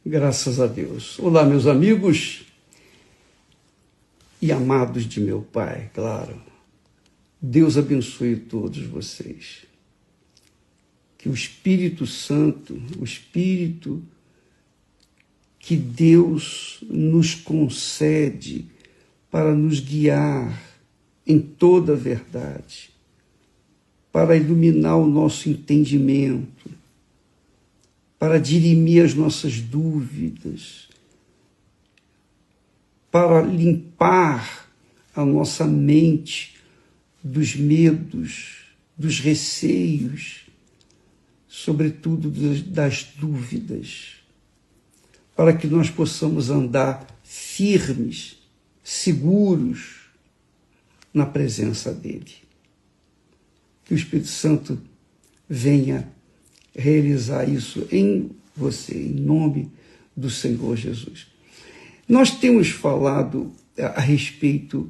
Graças a Deus. Olá, meus amigos e amados de meu Pai, claro. Deus abençoe todos vocês. Que o Espírito Santo, o Espírito que Deus nos concede para nos guiar em toda a verdade, para iluminar o nosso entendimento, para dirimir as nossas dúvidas, para limpar a nossa mente dos medos, dos receios, sobretudo das dúvidas, para que nós possamos andar firmes, seguros na presença dEle. Que o Espírito Santo venha realizar isso em você, em nome do Senhor Jesus. Nós temos falado a respeito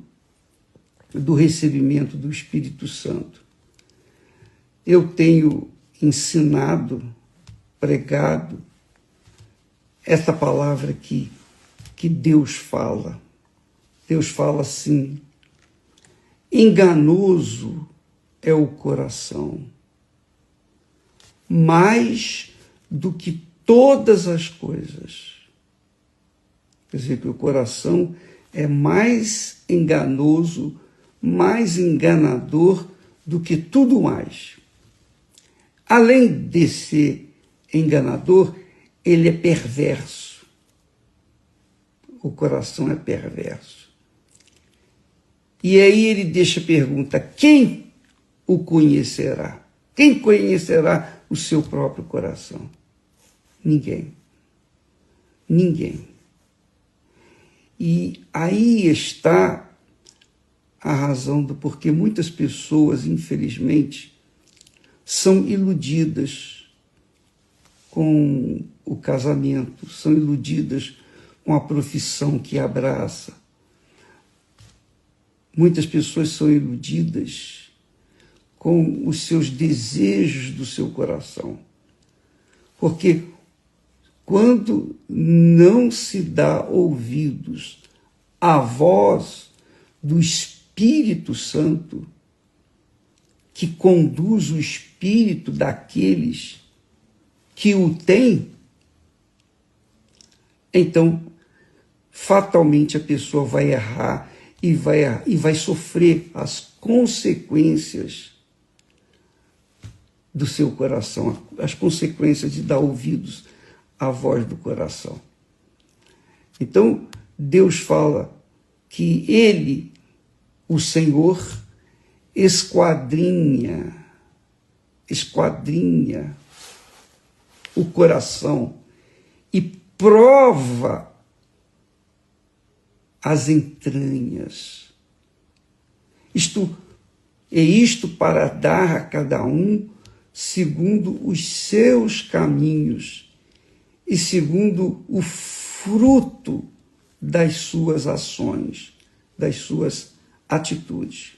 do recebimento do Espírito Santo. Eu tenho ensinado, pregado essa palavra que Deus fala. Deus fala assim: enganoso é o coração, mais do que todas as coisas. Quer dizer que o coração é mais enganoso, mais enganador do que tudo mais. Além de ser enganador, ele é perverso. O coração é perverso. E aí ele deixa a pergunta: quem o conhecerá? Quem conhecerá o seu próprio coração? Ninguém. Ninguém. E aí está a razão do porquê muitas pessoas, infelizmente, são iludidas com o casamento, são iludidas com a profissão que abraça. Muitas pessoas são iludidas com os seus desejos do seu coração. Porque quando não se dá ouvidos à voz do Espírito Santo, que conduz o espírito daqueles que o têm, então, fatalmente a pessoa vai errar e vai sofrer as consequências do seu coração, as consequências de dar ouvidos à voz do coração. Então, Deus fala que Ele, o Senhor, esquadrinha o coração e prova as entranhas. Isto para dar a cada um segundo os seus caminhos e segundo o fruto das suas ações, das suas atitudes.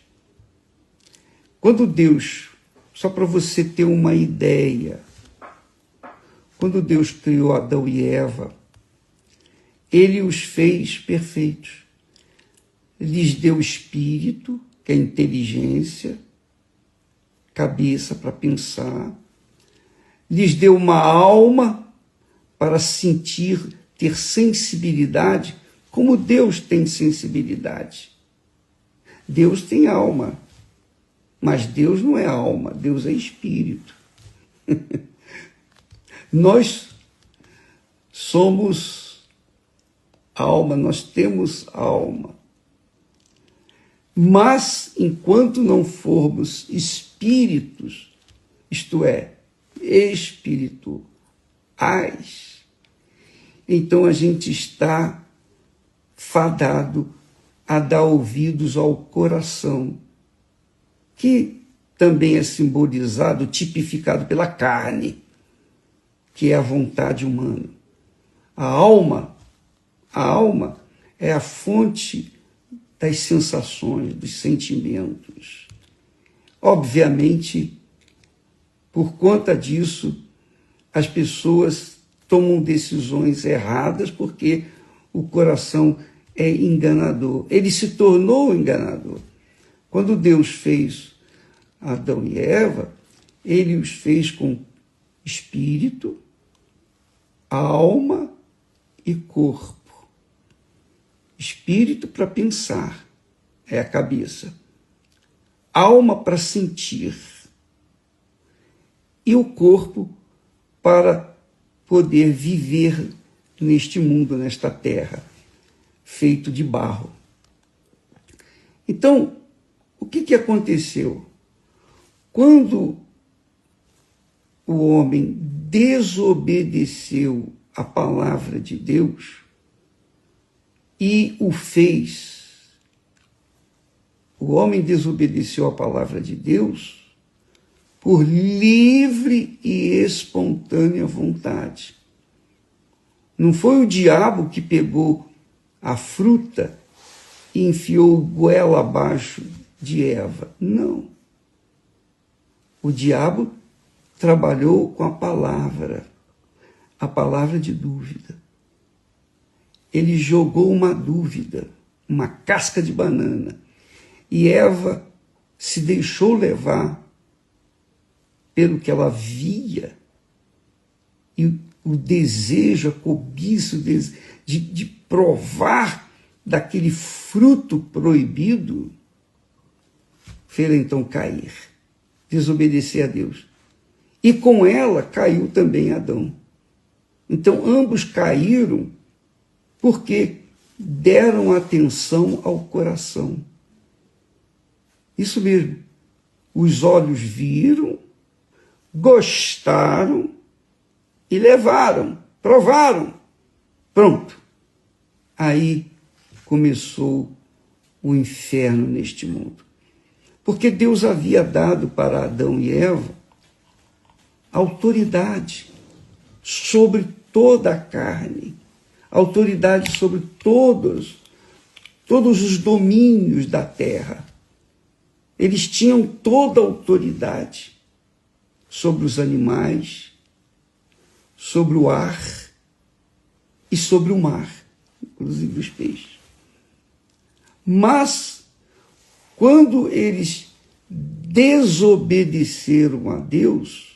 Quando Deus, só para você ter uma ideia, quando Deus criou Adão e Eva, Ele os fez perfeitos. Lhes deu espírito, que é inteligência, cabeça para pensar, lhes deu uma alma para sentir, ter sensibilidade, como Deus tem sensibilidade. Deus tem alma, mas Deus não é alma, Deus é espírito. Nós somos alma, nós temos alma. Mas, enquanto não formos espíritos, isto é, espirituais, então a gente está fadado a dar ouvidos ao coração, que também é simbolizado, tipificado pela carne, que é a vontade humana. A alma é a fonte das sensações, dos sentimentos. Obviamente, por conta disso, as pessoas tomam decisões erradas porque o coração é enganador. Ele se tornou enganador. Quando Deus fez Adão e Eva, ele os fez com espírito, alma e corpo. Espírito para pensar, é a cabeça. Alma para sentir. E o corpo para poder viver neste mundo, nesta terra, feito de barro. Então, o que aconteceu? Quando o homem desobedeceu a palavra de Deus e o fez, o homem desobedeceu a palavra de Deus por livre e espontânea vontade. Não foi o diabo que pegou a fruta e enfiou goela abaixo de Eva. Não. O diabo trabalhou com a palavra de dúvida. Ele jogou uma dúvida, uma casca de banana, e Eva se deixou levar pelo que ela via, e o desejo, a cobiça de provar daquele fruto proibido, fez então cair, desobedecer a Deus. E com ela caiu também Adão. Então ambos caíram porque deram atenção ao coração. Isso mesmo. Os olhos viram, gostaram e levaram, provaram. Pronto. Aí começou o inferno neste mundo. Porque Deus havia dado para Adão e Eva autoridade sobre toda a carne, autoridade sobre todos os domínios da terra. Eles tinham toda a autoridade sobre os animais, sobre o ar e sobre o mar, inclusive os peixes. Mas, quando eles desobedeceram a Deus,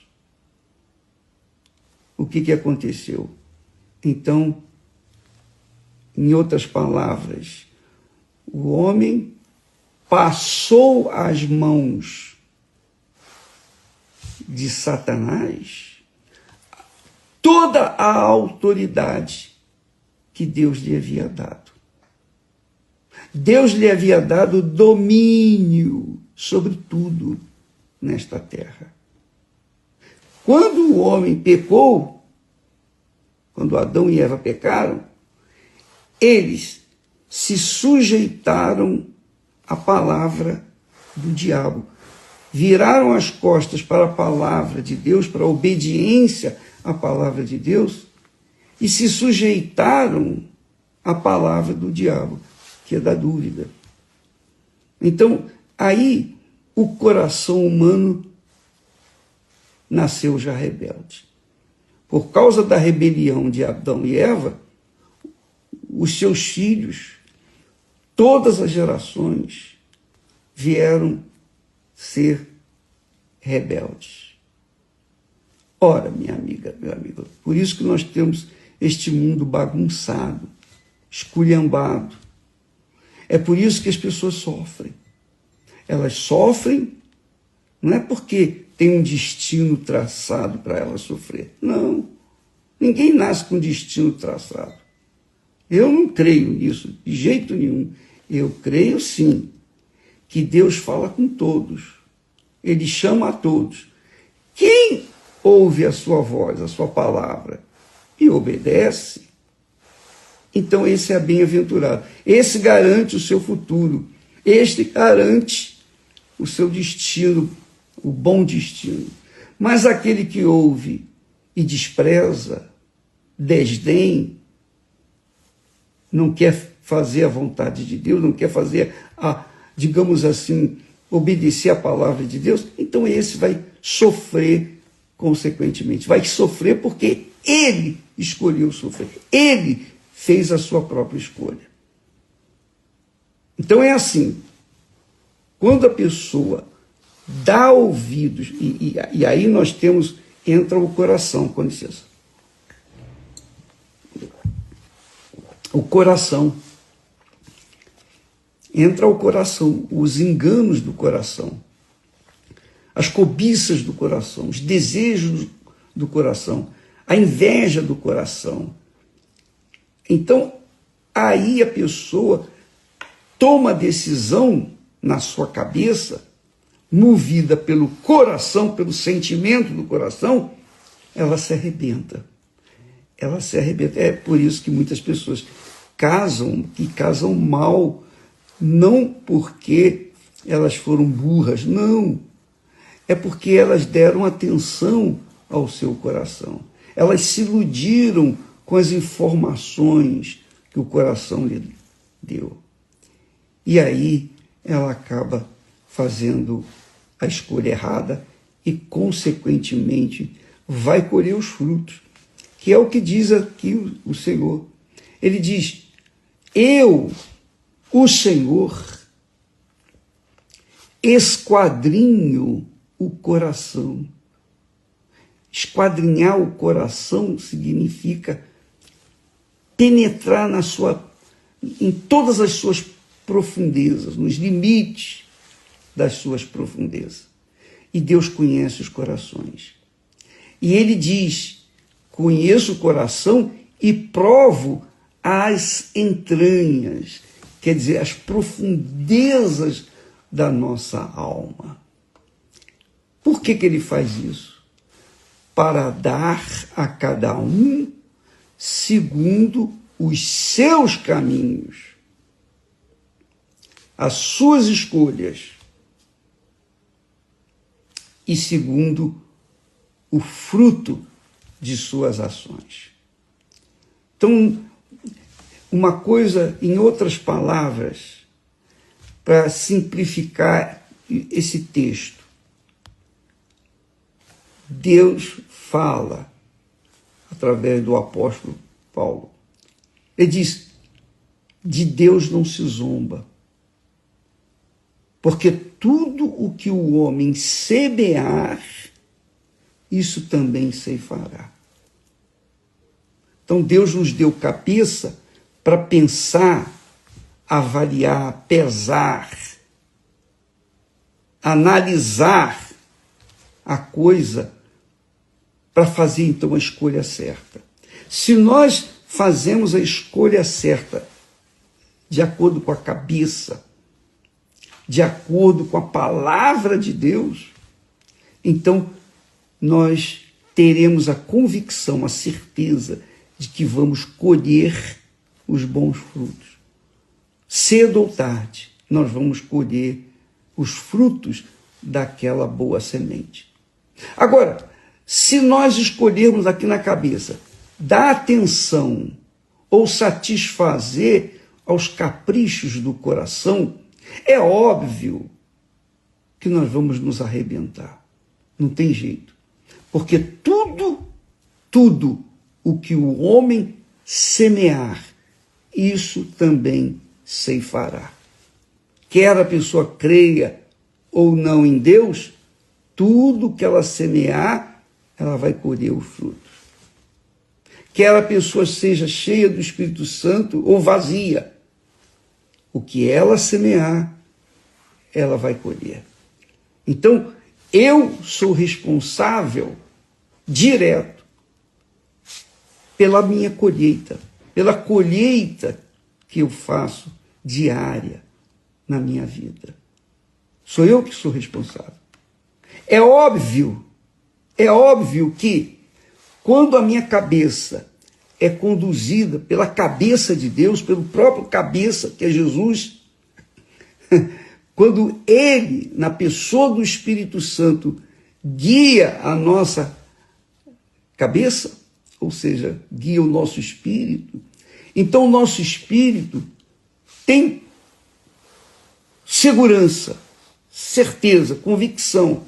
o que aconteceu? Então, em outras palavras, o homem passou às mãos de Satanás toda a autoridade que Deus lhe havia dado. Deus lhe havia dado domínio sobre tudo nesta terra. Quando o homem pecou, quando Adão e Eva pecaram, eles se sujeitaram à palavra do diabo. Viraram as costas para a palavra de Deus, para a obediência à palavra de Deus, e se sujeitaram à palavra do diabo, que é da dúvida. Então, aí o coração humano nasceu já rebelde. Por causa da rebelião de Adão e Eva, os seus filhos, todas as gerações, vieram ser rebeldes. Ora, minha amiga, meu amigo, por isso que nós temos este mundo bagunçado, esculhambado. É por isso que as pessoas sofrem. Elas sofrem não é porque tem um destino traçado para elas sofrer. Não. Ninguém nasce com destino traçado. Eu não creio nisso, de jeito nenhum. Eu creio, sim, que Deus fala com todos. Ele chama a todos. Quem ouve a sua voz, a sua palavra, e obedece, então esse é bem-aventurado. Esse garante o seu futuro. Este garante o seu destino, o bom destino. Mas aquele que ouve e despreza, desdém, não quer fazer a vontade de Deus, não quer fazer digamos assim, obedecer a palavra de Deus, então esse vai sofrer consequentemente. Vai sofrer porque ele escolheu sofrer. Ele fez a sua própria escolha. Então é assim, quando a pessoa dá ouvidos, e aí nós temos, entra o coração, com licença. O coração. Entra o coração, os enganos do coração, as cobiças do coração, os desejos do coração, a inveja do coração. Então, aí a pessoa toma a decisão na sua cabeça, movida pelo coração, pelo sentimento do coração, ela se arrebenta. Ela se arrebenta. É por isso que muitas pessoas casam, e casam mal, não porque elas foram burras, não. É porque elas deram atenção ao seu coração. Elas se iludiram com as informações que o coração lhe deu. E aí ela acaba fazendo a escolha errada e, consequentemente, vai colher os frutos, que é o que diz aqui o Senhor. Ele diz, eu, o Senhor, esquadrinho o coração. Esquadrinhar o coração significa penetrar em todas as suas profundezas, nos limites das suas profundezas. E Deus conhece os corações. E ele diz, conheço o coração e provo as entranhas, quer dizer, as profundezas da nossa alma. Por que ele faz isso? Para dar a cada um segundo os seus caminhos, as suas escolhas, e segundo o fruto de suas ações. Então, uma coisa, em outras palavras, para simplificar esse texto, Deus fala através do apóstolo Paulo. Ele diz, de Deus não se zomba, porque tudo o que o homem semear, isso também ceifará. Então Deus nos deu cabeça para pensar, avaliar, pesar, analisar a coisa para fazer então a escolha certa. Se nós fazemos a escolha certa de acordo com a cabeça, de acordo com a palavra de Deus, então nós teremos a convicção, a certeza de que vamos colher os bons frutos. Cedo ou tarde, nós vamos colher os frutos daquela boa semente. Agora, se nós escolhermos aqui na cabeça dar atenção ou satisfazer aos caprichos do coração, é óbvio que nós vamos nos arrebentar. Não tem jeito. Porque tudo o que o homem semear, isso também ceifará. Quer a pessoa creia ou não em Deus, tudo que ela semear, ela vai colher o fruto. Quer a pessoa seja cheia do Espírito Santo ou vazia, o que ela semear, ela vai colher. Então, eu sou responsável direto pela minha colheita, pela colheita que eu faço diária na minha vida. Sou eu que sou responsável. É óbvio que quando a minha cabeça é conduzida pela cabeça de Deus, pelo próprio cabeça, que é Jesus, quando ele, na pessoa do Espírito Santo, guia a nossa cabeça, ou seja, guia o nosso espírito, então o nosso espírito tem segurança, certeza, convicção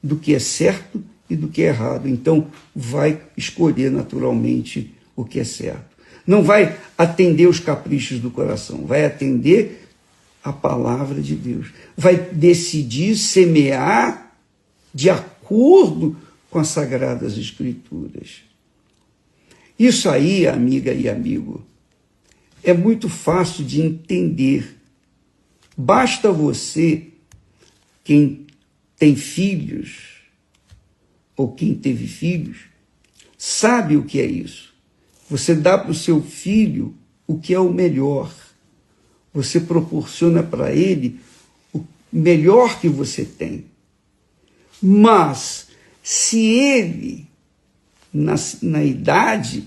do que é certo e do que é errado. Então, vai escolher naturalmente o que é certo. Não vai atender os caprichos do coração, vai atender a palavra de Deus. Vai decidir semear de acordo com as Sagradas Escrituras. Isso aí, amiga e amigo, é muito fácil de entender. Basta você, quem tem filhos, ou quem teve filhos, sabe o que é isso. Você dá para o seu filho o que é o melhor. Você proporciona para ele o melhor que você tem. Mas, se ele, na idade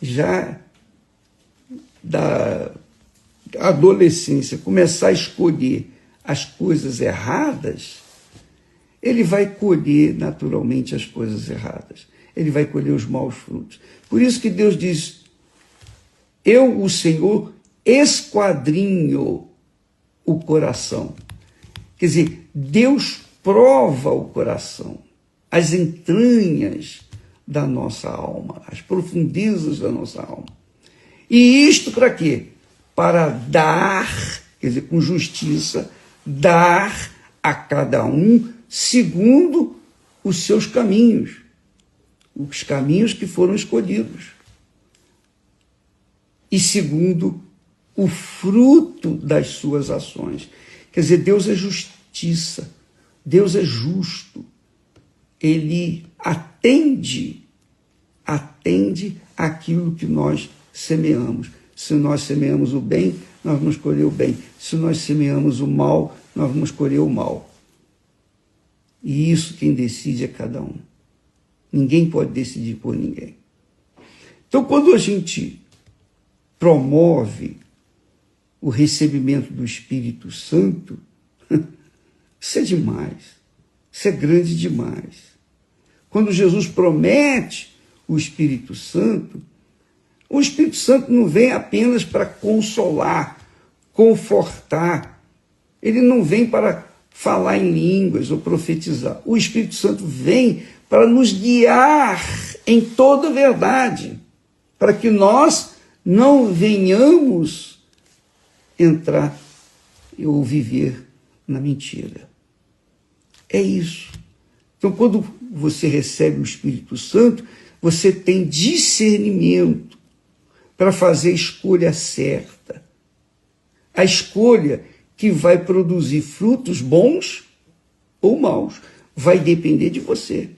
já da adolescência, começar a escolher as coisas erradas, ele vai colher naturalmente as coisas erradas. Ele vai colher os maus frutos. Por isso que Deus diz, eu, o Senhor, esquadrinho o coração. Quer dizer, Deus prova o coração, as entranhas da nossa alma, as profundezas da nossa alma. E isto para quê? Para dar, quer dizer, com justiça, dar a cada um segundo os seus caminhos, os caminhos que foram escolhidos. E segundo o fruto das suas ações. Quer dizer, Deus é justiça, Deus é justo. Ele atende aquilo que nós semeamos. Se nós semeamos o bem, nós vamos colher o bem. Se nós semeamos o mal, nós vamos colher o mal. E isso quem decide é cada um. Ninguém pode decidir por ninguém. Então, quando a gente promove o recebimento do Espírito Santo, isso é demais. Isso é grande demais. Quando Jesus promete o Espírito Santo não vem apenas para consolar, confortar. Ele não vem para falar em línguas ou profetizar. O Espírito Santo vem para nos guiar em toda a verdade, para que nós não venhamos entrar ou viver na mentira. É isso. Então, quando você recebe o Espírito Santo, você tem discernimento para fazer a escolha certa. A escolha que vai produzir frutos bons ou maus vai depender de você.